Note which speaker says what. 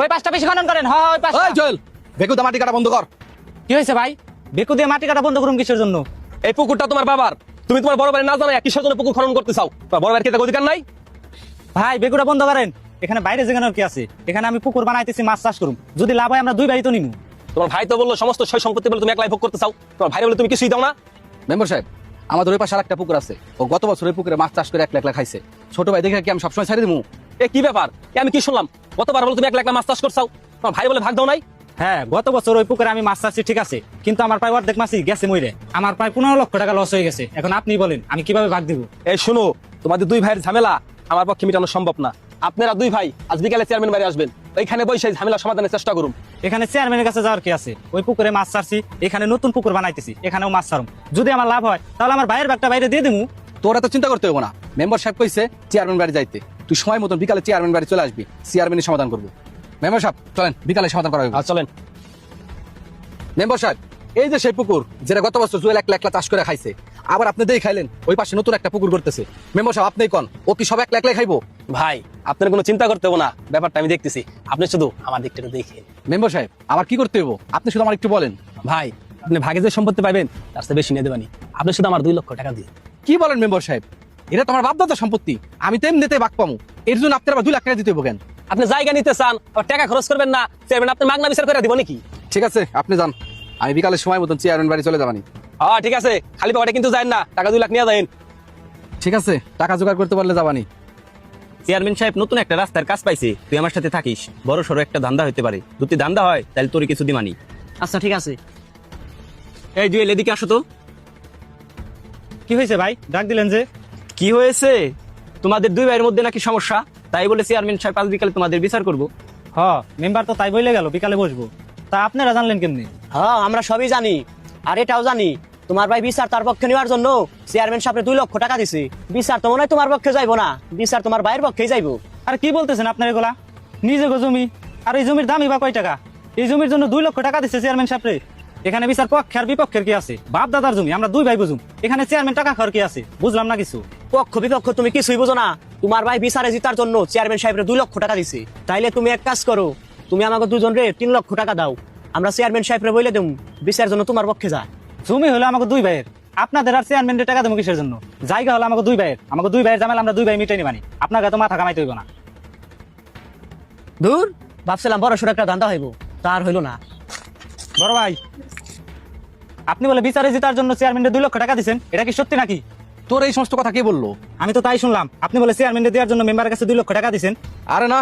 Speaker 1: ওই পাঁচটা বেশি খনন করেন। হ্যাঁ ওই পাঁচটা।
Speaker 2: ওই জয়েল, বেকুদা মাটি কাটা বন্ধ কর।
Speaker 1: কি হয়েছে ভাই? বেকু দিয়ে মাটি কাটা বন্ধ করুন কিসের জন্য?
Speaker 2: এই পুকুরটা তোমার বাবার, তুমি তোমার বড় ভাই না জানো কিসের জন্য পুকুর খনন করতে চাও? তোমার বড় ভাইয়ের কি অধিকার নাই?
Speaker 1: ভাই বেকুটা বন্ধ করেন। এখানে বাইরে যেখানে কি আছে, এখানে আমি পুকুর বানাইতেছি, মাছ চাষ করুম। যদি লাভ হয় আমরা দুই বাড়ি তো নিমু।
Speaker 2: তোমার ভাই তো বললো সমস্ত সয় সম্পত্তি বলে তুমি একলাই ভোগ করতে চাও, তোমার ভাই বলে তুমি কিছুই দাও না। মেম্বার সাহেব, আমাদের ওই পাশে আরেকটা পুকুর আছে, ও গত বছর ওই পুকুরে মাছ চাষ করে একলা একলা খাইছে। ছোট ভাই দেখে কি আমি সবসময় ছাড়ি দিমু? এ কি ব্যাপার? আমি কি শুনলাম গতবার বলে তুমি একলা একলা মাছ চাষ করছাও, তোমার ভাই বলে ভাগ দাও নাই?
Speaker 1: হ্যাঁ গত বছর ওই পুকুরে আমি মাছ চাষছি ঠিক আছে, কিন্তু আমার প্রায় অর্ধেক মাছই গেছে মইরে। আমার প্রায় 15 লক্ষ টাকা লস হয়ে গেছে। এখন আপনি বলেন আমি কিভাবে ভাগ দিব?
Speaker 2: এই শুনো, তোমাদের দুই ভাইয়ের ঝামেলা আমার পক্ষে মেটানো সম্ভব না। আপনারা দুই ভাই আজ বিকালে চেয়ারম্যান বাড়ি আসবেন, ওইখানে বসে ঝামেলা সমাধানের চেষ্টা করুন।
Speaker 1: এখানে চেয়ারম্যানের কাছে যাওয়ার কি আছে? ওই পুকুরে মাছ ছাড়ছি, এখানে নতুন পুকুর বানাইতেছি, এখানেও মাছ ছাড়ুম। যদি আমার লাভ হয় তাহলে আমার ভাইয়ের ব্যাগটা বাইরে দিয়ে দিমু।
Speaker 3: তোরা তো চিন্তা করতে হবে না, মেম্বার সাহেব কইছে চেয়ারম্যান বাড়ি যাইতে, তুই সময় মতন বিকালে চেয়ারম্যান বাড়ি চলে আসবি, চেয়ারম্যানের সমাধান করবো। মেম্বার সাহেব চলেন, বিকালে সমাধান করা হবে।
Speaker 2: আর চলেন।
Speaker 3: মেম্বার সাহেব, এই যে সেই পুকুর যেটা গত বছর জুয়েল একলা একলা চাষ করে খাইছে, আবার আপনি দিয়ে খাইলেন, ওই পাশে নতুন একটা পুকুর করতেছে। মেম্বার সাহেব আপনি কোন, ও কি সব একলা একলাই খাইবো?
Speaker 2: ভাই আপনার কোনো চিন্তা করতে হবে না, ব্যাপারটা আমি দেখতেছি, আপনি শুধু আমার দিকটা একটু দেখেন।
Speaker 3: মেম্বার সাহেব আমার কি করতে হইব আপনি শুধু আমার একটু বলেন।
Speaker 2: ভাই আপনি ভাগে যে সম্পত্তি পাবেন তার চেয়ে বেশি নিয়ে দেবানি, আপনি শুধু আমার 2 লক্ষ টাকা দিয়ে।
Speaker 3: কি বলেন মেম্বার সাহেব? এটা তোমার বাপদাদা সম্পত্তি, আমি তো এমনিতে বাক পামু, এর জন্য আপনার আবার 2 লাখ টাকা দিতে হইব কেন?
Speaker 2: আপনি জায়গা নিতে চান আবার টাকা খরচ করবেন না, চেয়ারম্যান আপনি মাগনা বিচার করে দিব নাকি?
Speaker 3: ঠিক আছে আপনি যান, আমি বিকালের সময় মতন চেয়ারম্যান বাড়ি চলে যাবানি।
Speaker 2: হ্যাঁ ঠিক আছে, খালি পকেটে কিন্তু যান না, টাকা 2 লাখ নিয়ে যাবেন।
Speaker 3: ঠিক আছে, টাকা জোগাড় করতে পারলে যাবানি।
Speaker 4: চেয়ারম্যান সাহেব নতুন একটা রাস্তার কাজ পাইছে, তুই আমার সাথে থাকিস, বড় সড়ো একটা ধান্দা হতে পারে। যদি ধান্দা হয় তাহলে তোর কিছু দিমানি।
Speaker 1: আচ্ছা ঠিক আছে।
Speaker 4: এই জুয়েল এদিকে আসো তো।
Speaker 1: কি হয়েছে ভাই, ডাক দিলেন যে?
Speaker 4: কি হয়েছে? তোমাদের দুই ভাইয়ের মধ্যে নাকি সমস্যা, তাই বলে চেয়ারম্যান সাহেব আজ বিকালে তোমাদের বিচার করবো।
Speaker 1: হ মেম্বার তো তাই বলে গেল বিকালে বসবো। তা আপনারা জানলেন কেমনি?
Speaker 5: হ্যাঁ আমরা সবই জানি, আর এটাও জানি তোমার ভাই বিচার তার পক্ষে নেওয়ার জন্য চেয়ারম্যান সাহেব 2 লক্ষ টাকা দিছে। বিচার তো মনে হয় তোমার পক্ষে যাইবো না, বিচার তোমার ভাইয়ের পক্ষেই যাইবো।
Speaker 1: আর কি বলতেছেন আপনার এগুলা? নিজে গো জমি, আর এই জমির দামই বা কয় টাকা? এই জমির জন্য 2 লক্ষ টাকা দিচ্ছে চেয়ারম্যান সাহেব। এখানে বিচার পক্ষে আর বিপক্ষের কি আছে? বাপ দাদার জমি, আমরা দুই ভাই বুঝুম, এখানে চেয়ারম্যান টাকা খাওয়ার কি আছে? বুঝলাম না কিছু।
Speaker 5: পক্ষ বিপক্ষ তুমি কিছুই বুঝো না, তোমার ভাই বিচারে জিতার জন্য চেয়ারম্যান সাহেব 2 লক্ষ টাকা দিছে। তাইলে তুমি এক কাজ করো, তুমি আমাকে দুজনরে 3 লক্ষ টাকা দাও, আমরা চেয়ারম্যান সাহেবরে বলে দেব বিচার জন্য তোমার পক্ষে যায়।
Speaker 1: জমি হলো আমাকে দুই ভাইয়ের, আপনাদের আর চেয়ারম্যানের টাকা দেবো কিসের জন্য? জায়গা হলো আমাকে দুই ভাইয়ের, আমাকে দুই ভাইয়ের জামেলা আমরা দুই ভাই মিটাই নিবানি, আপনার তো মাথা কামাইতে হইব না।
Speaker 5: দূর, ভাবছিলাম বড় সড়ো একটা ধান্দা হইব, তার হইলো না।
Speaker 1: বড় ভাই, আপনি বলে বিচারে জিতার জন্য চেয়ারম্যানের 2 লক্ষ টাকা দিচ্ছেন, এটা কি সত্যি নাকি?
Speaker 3: তোর এই সমস্ত কথা কে বললো?
Speaker 1: আমি তো তাই শুনলাম, আপনি বলে চেয়ারম্যানের দেওয়ার জন্য মেম্বারের কাছে 2 লক্ষ টাকা দিচ্ছেন।
Speaker 3: আরে না,